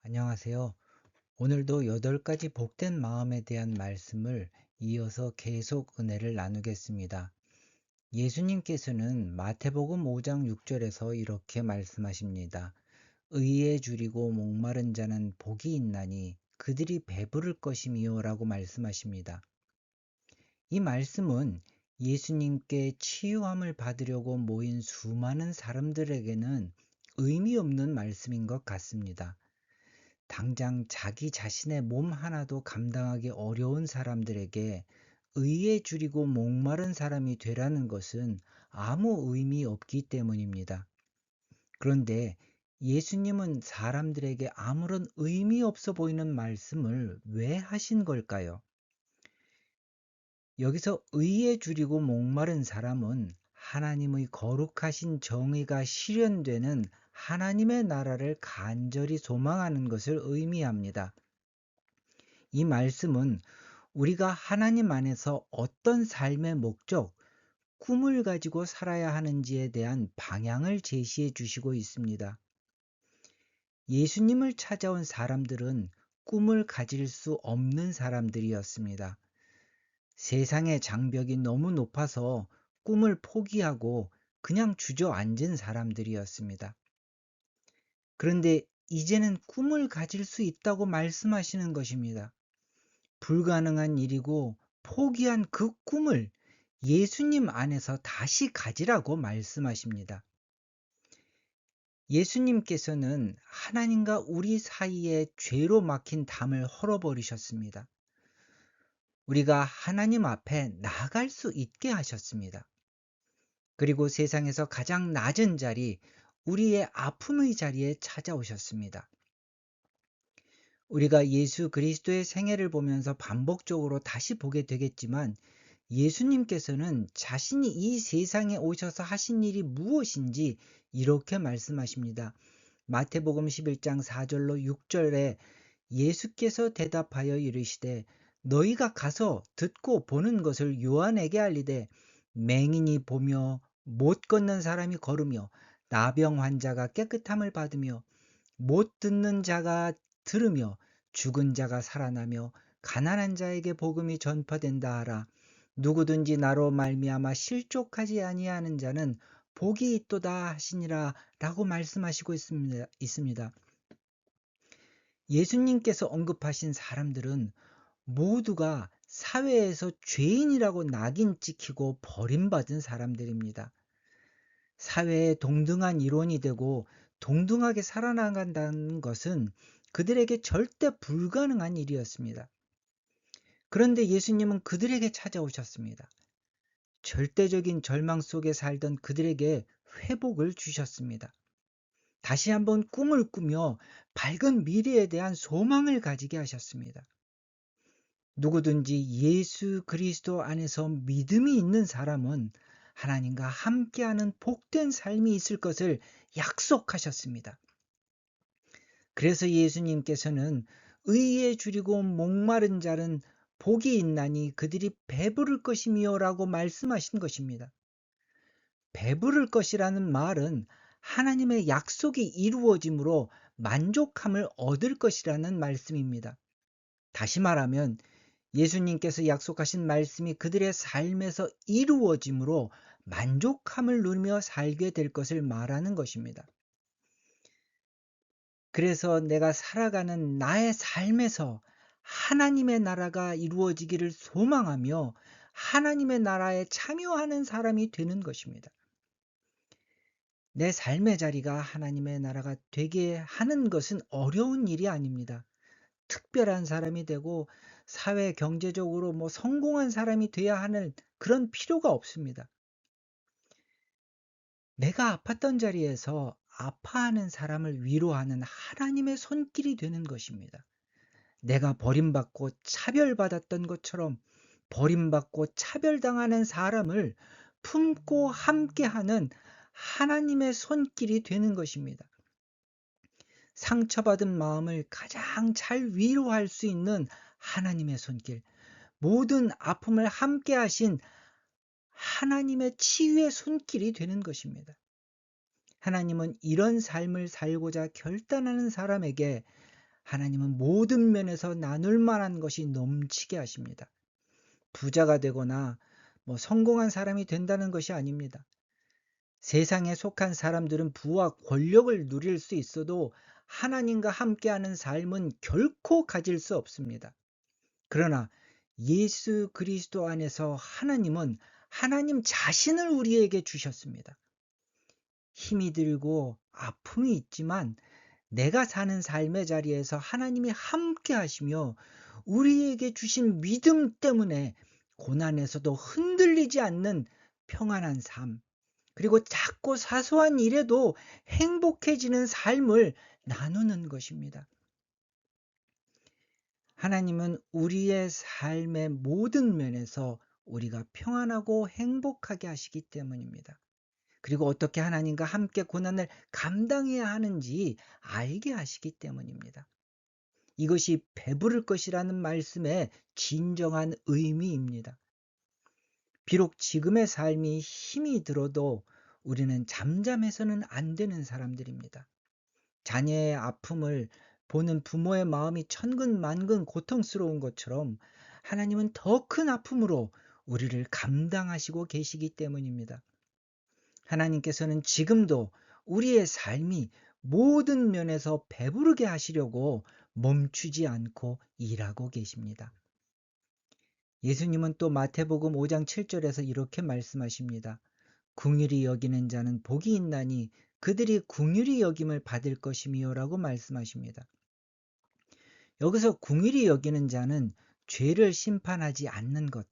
안녕하세요. 오늘도 8가지 복된 마음에 대한 말씀을 이어서 계속 은혜를 나누겠습니다. 예수님께서는 마태복음 5장 6절에서 이렇게 말씀하십니다. 의에 줄이고 목마른 자는 복이 있나니 그들이 배부를 것이미요 라고 말씀하십니다. 이 말씀은 예수님께 치유함을 받으려고 모인 수많은 사람들에게는 의미 없는 말씀인 것 같습니다. 당장 자기 자신의 몸 하나도 감당하기 어려운 사람들에게 의에 줄이고 목마른 사람이 되라는 것은 아무 의미 없기 때문입니다. 그런데 예수님은 사람들에게 아무런 의미 없어 보이는 말씀을 왜 하신 걸까요? 여기서 의에 줄이고 목마른 사람은 하나님의 거룩하신 정의가 실현되는 하나님의 나라를 간절히 소망하는 것을 의미합니다. 이 말씀은 우리가 하나님 안에서 어떤 삶의 목적, 꿈을 가지고 살아야 하는지에 대한 방향을 제시해 주시고 있습니다. 예수님을 찾아온 사람들은 꿈을 가질 수 없는 사람들이었습니다. 세상의 장벽이 너무 높아서 꿈을 포기하고 그냥 주저앉은 사람들이었습니다. 그런데 이제는 꿈을 가질 수 있다고 말씀하시는 것입니다. 불가능한 일이고 포기한 그 꿈을 예수님 안에서 다시 가지라고 말씀하십니다. 예수님께서는 하나님과 우리 사이에 죄로 막힌 담을 헐어버리셨습니다. 우리가 하나님 앞에 나아갈 수 있게 하셨습니다. 그리고 세상에서 가장 낮은 자리, 우리의 아픔의 자리에 찾아오셨습니다. 우리가 예수 그리스도의 생애를 보면서 반복적으로 다시 보게 되겠지만 예수님께서는 자신이 이 세상에 오셔서 하신 일이 무엇인지 이렇게 말씀하십니다. 마태복음 11장 4절로 6절에 예수께서 대답하여 이르시되 너희가 가서 듣고 보는 것을 요한에게 알리되 맹인이 보며 못 걷는 사람이 걸으며 나병 환자가 깨끗함을 받으며 못 듣는 자가 들으며 죽은 자가 살아나며 가난한 자에게 복음이 전파된다 하라. 누구든지 나로 말미암아 실족하지 아니하는 자는 복이 있도다 하시니라 라고 말씀하시고 있습니다. 예수님께서 언급하신 사람들은 모두가 사회에서 죄인이라고 낙인 찍히고 버림받은 사람들입니다. 사회에 동등한 일원이 되고 동등하게 살아나간다는 것은 그들에게 절대 불가능한 일이었습니다. 그런데 예수님은 그들에게 찾아오셨습니다. 절대적인 절망 속에 살던 그들에게 회복을 주셨습니다. 다시 한번 꿈을 꾸며 밝은 미래에 대한 소망을 가지게 하셨습니다. 누구든지 예수 그리스도 안에서 믿음이 있는 사람은 하나님과 함께하는 복된 삶이 있을 것을 약속하셨습니다. 그래서 예수님께서는 의에 줄이고 목마른 자는 복이 있나니 그들이 배부를 것이미요 라고 말씀하신 것입니다. 배부를 것이라는 말은 하나님의 약속이 이루어짐으로 만족함을 얻을 것이라는 말씀입니다. 다시 말하면 예수님께서 약속하신 말씀이 그들의 삶에서 이루어짐으로 만족함을 누리며 살게 될 것을 말하는 것입니다. 그래서 내가 살아가는 나의 삶에서 하나님의 나라가 이루어지기를 소망하며 하나님의 나라에 참여하는 사람이 되는 것입니다. 내 삶의 자리가 하나님의 나라가 되게 하는 것은 어려운 일이 아닙니다. 특별한 사람이 되고 사회 경제적으로 성공한 사람이 돼야 하는 그런 필요가 없습니다. 내가 아팠던 자리에서 아파하는 사람을 위로하는 하나님의 손길이 되는 것입니다. 내가 버림받고 차별받았던 것처럼 버림받고 차별당하는 사람을 품고 함께하는 하나님의 손길이 되는 것입니다. 상처받은 마음을 가장 잘 위로할 수 있는 하나님의 손길, 모든 아픔을 함께 하신 하나님의 치유의 손길이 되는 것입니다. 하나님은 이런 삶을 살고자 결단하는 사람에게 하나님은 모든 면에서 나눌 만한 것이 넘치게 하십니다. 부자가 되거나 성공한 사람이 된다는 것이 아닙니다. 세상에 속한 사람들은 부와 권력을 누릴 수 있어도 하나님과 함께하는 삶은 결코 가질 수 없습니다. 그러나 예수 그리스도 안에서 하나님은 하나님 자신을 우리에게 주셨습니다. 힘이 들고 아픔이 있지만 내가 사는 삶의 자리에서 하나님이 함께 하시며 우리에게 주신 믿음 때문에 고난에서도 흔들리지 않는 평안한 삶, 그리고 작고 사소한 일에도 행복해지는 삶을 나누는 것입니다. 하나님은 우리의 삶의 모든 면에서 우리가 평안하고 행복하게 하시기 때문입니다. 그리고 어떻게 하나님과 함께 고난을 감당해야 하는지 알게 하시기 때문입니다. 이것이 배부를 것이라는 말씀의 진정한 의미입니다. 비록 지금의 삶이 힘이 들어도 우리는 잠잠해서는 안 되는 사람들입니다. 자녀의 아픔을 보는 부모의 마음이 천근만근 고통스러운 것처럼 하나님은 더 큰 아픔으로 우리를 감당하시고 계시기 때문입니다. 하나님께서는 지금도 우리의 삶이 모든 면에서 배부르게 하시려고 멈추지 않고 일하고 계십니다. 예수님은 또 마태복음 5장 7절에서 이렇게 말씀하십니다. 긍휼히 여기는 자는 복이 있나니 그들이 긍휼히 여김을 받을 것이미요 라고 말씀하십니다. 여기서 긍휼히 여기는 자는 죄를 심판하지 않는 것,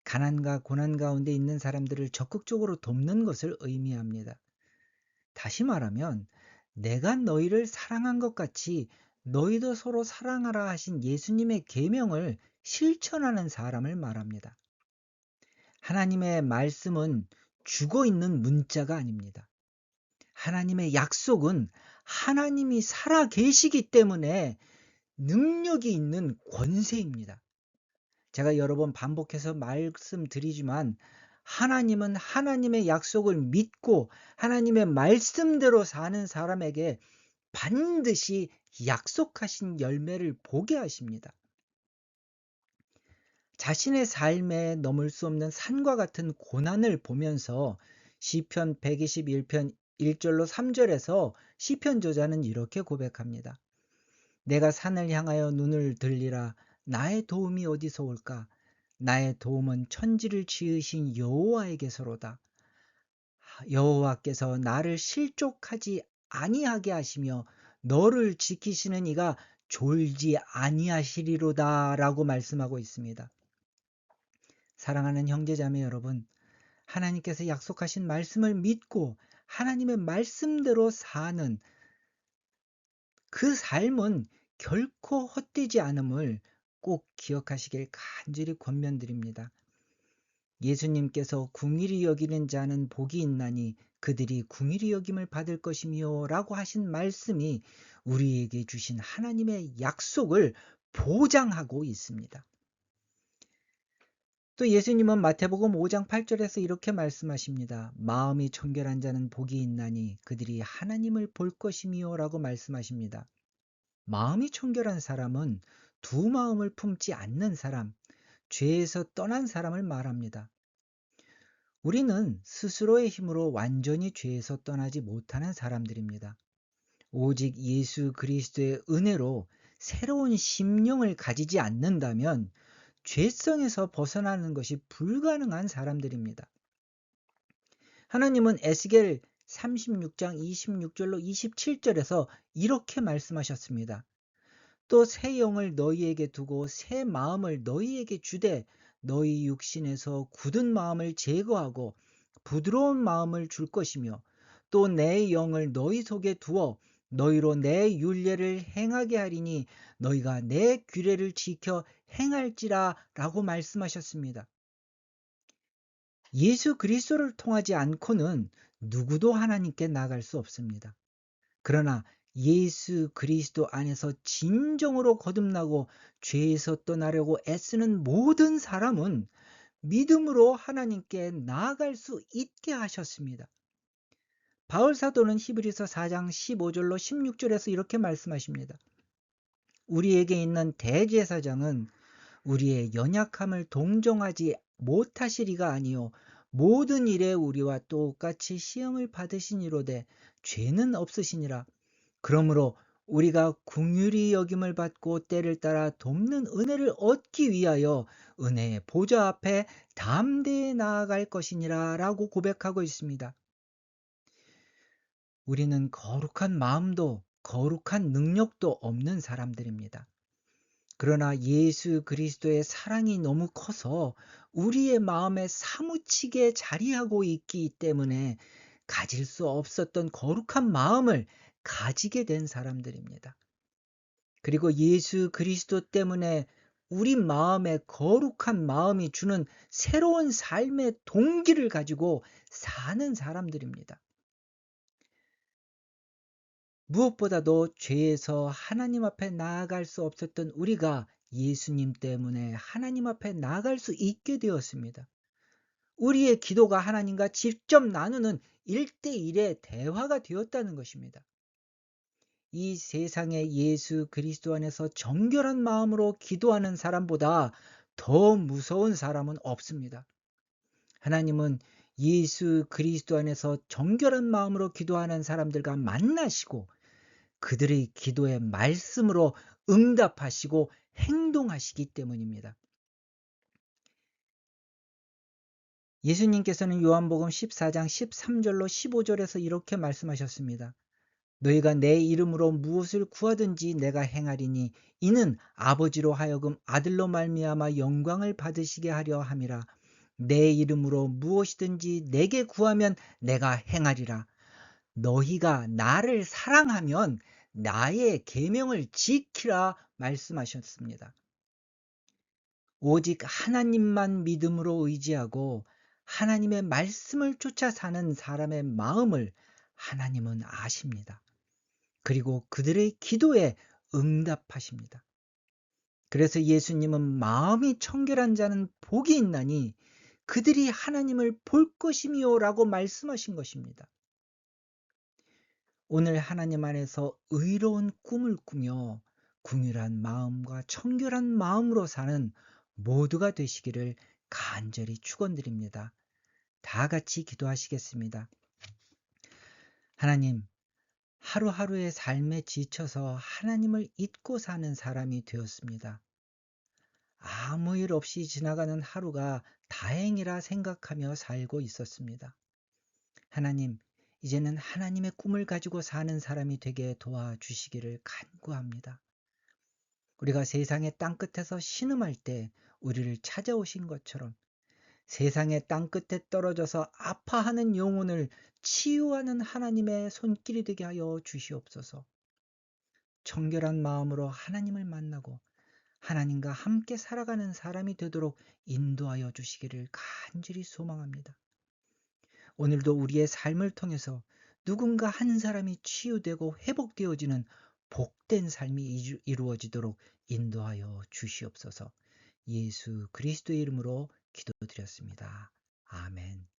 가난과 고난 가운데 있는 사람들을 적극적으로 돕는 것을 의미합니다. 다시 말하면 내가 너희를 사랑한 것 같이 너희도 서로 사랑하라 하신 예수님의 계명을 실천하는 사람을 말합니다. 하나님의 말씀은 죽어있는 문자가 아닙니다. 하나님의 약속은 하나님이 살아 계시기 때문에 능력이 있는 권세입니다. 제가 여러 번 반복해서 말씀드리지만 하나님은 하나님의 약속을 믿고 하나님의 말씀대로 사는 사람에게 반드시 약속하신 열매를 보게 하십니다. 자신의 삶에 넘을 수 없는 산과 같은 고난을 보면서 시편 121편 1절로 3절에서 시편 저자는 이렇게 고백합니다. 내가 산을 향하여 눈을 들리라. 나의 도움이 어디서 올까? 나의 도움은 천지를 지으신 여호와에게서로다. 여호와께서 나를 실족하지 아니하게 하시며 너를 지키시는 이가 졸지 아니하시리로다 라고 말씀하고 있습니다. 사랑하는 형제자매 여러분, 하나님께서 약속하신 말씀을 믿고 하나님의 말씀대로 사는 그 삶은 결코 헛되지 않음을 꼭 기억하시길 간절히 권면드립니다. 예수님께서 긍휼히 여기는 자는 복이 있나니 그들이 긍휼히 여김을 받을 것이며 라고 하신 말씀이 우리에게 주신 하나님의 약속을 보장하고 있습니다. 또 예수님은 마태복음 5장 8절에서 이렇게 말씀하십니다. 마음이 청결한 자는 복이 있나니 그들이 하나님을 볼 것이며 라고 말씀하십니다. 마음이 청결한 사람은 두 마음을 품지 않는 사람, 죄에서 떠난 사람을 말합니다. 우리는 스스로의 힘으로 완전히 죄에서 떠나지 못하는 사람들입니다. 오직 예수 그리스도의 은혜로 새로운 심령을 가지지 않는다면 죄성에서 벗어나는 것이 불가능한 사람들입니다. 하나님은 에스겔 36장 26절로 27절에서 이렇게 말씀하셨습니다. 또 새 영을 너희에게 두고 새 마음을 너희에게 주되 너희 육신에서 굳은 마음을 제거하고 부드러운 마음을 줄 것이며 또 내 영을 너희 속에 두어 너희로 내 율례를 행하게 하리니 너희가 내 규례를 지켜 행할지라 라고 말씀하셨습니다. 예수 그리스도를 통하지 않고는 누구도 하나님께 나갈 수 없습니다. 그러나 예수 그리스도 안에서 진정으로 거듭나고 죄에서 떠나려고 애쓰는 모든 사람은 믿음으로 하나님께 나아갈 수 있게 하셨습니다. 바울 사도는 히브리서 4장 15절로 16절에서 이렇게 말씀하십니다. 우리에게 있는 대제사장은 우리의 연약함을 동정하지 못하시리가 아니요 모든 일에 우리와 똑같이 시험을 받으시니로되 죄는 없으시니라. 그러므로 우리가 긍휼히 여김을 받고 때를 따라 돕는 은혜를 얻기 위하여 은혜의 보좌 앞에 담대히 나아갈 것이니라 라고 고백하고 있습니다. 우리는 거룩한 마음도 거룩한 능력도 없는 사람들입니다. 그러나 예수 그리스도의 사랑이 너무 커서 우리의 마음에 사무치게 자리하고 있기 때문에 가질 수 없었던 거룩한 마음을 가지게 된 사람들입니다. 그리고 예수 그리스도 때문에 우리 마음에 거룩한 마음이 주는 새로운 삶의 동기를 가지고 사는 사람들입니다. 무엇보다도 죄에서 하나님 앞에 나아갈 수 없었던 우리가 예수님 때문에 하나님 앞에 나아갈 수 있게 되었습니다. 우리의 기도가 하나님과 직접 나누는 1대1의 대화가 되었다는 것입니다. 이 세상에 예수 그리스도 안에서 정결한 마음으로 기도하는 사람보다 더 무서운 사람은 없습니다. 하나님은 예수 그리스도 안에서 정결한 마음으로 기도하는 사람들과 만나시고 그들의 기도의 말씀으로 응답하시고 행동하시기 때문입니다. 예수님께서는 요한복음 14장 13절로 15절에서 이렇게 말씀하셨습니다. 너희가 내 이름으로 무엇을 구하든지 내가 행하리니 이는 아버지로 하여금 아들로 말미암아 영광을 받으시게 하려 함이라. 내 이름으로 무엇이든지 내게 구하면 내가 행하리라. 너희가 나를 사랑하면 나의 계명을 지키라 말씀하셨습니다. 오직 하나님만 믿음으로 의지하고 하나님의 말씀을 쫓아 사는 사람의 마음을 하나님은 아십니다. 그리고 그들의 기도에 응답하십니다. 그래서 예수님은 마음이 청결한 자는 복이 있나니 그들이 하나님을 볼 것이미요 라고 말씀하신 것입니다. 오늘 하나님 안에서 의로운 꿈을 꾸며 긍휼한 마음과 청결한 마음으로 사는 모두가 되시기를 간절히 축원드립니다. 다 같이 기도하시겠습니다. 하나님, 하루하루의 삶에 지쳐서 하나님을 잊고 사는 사람이 되었습니다. 아무 일 없이 지나가는 하루가 다행이라 생각하며 살고 있었습니다. 하나님, 이제는 하나님의 꿈을 가지고 사는 사람이 되게 도와주시기를 간구합니다. 우리가 세상의 땅끝에서 신음할 때 우리를 찾아오신 것처럼 세상의 땅끝에 떨어져서 아파하는 영혼을 치유하는 하나님의 손길이 되게 하여 주시옵소서. 청결한 마음으로 하나님을 만나고 하나님과 함께 살아가는 사람이 되도록 인도하여 주시기를 간절히 소망합니다. 오늘도 우리의 삶을 통해서 누군가 한 사람이 치유되고 회복되어지는 복된 삶이 이루어지도록 인도하여 주시옵소서. 예수 그리스도의 이름으로 기도드렸습니다. 아멘.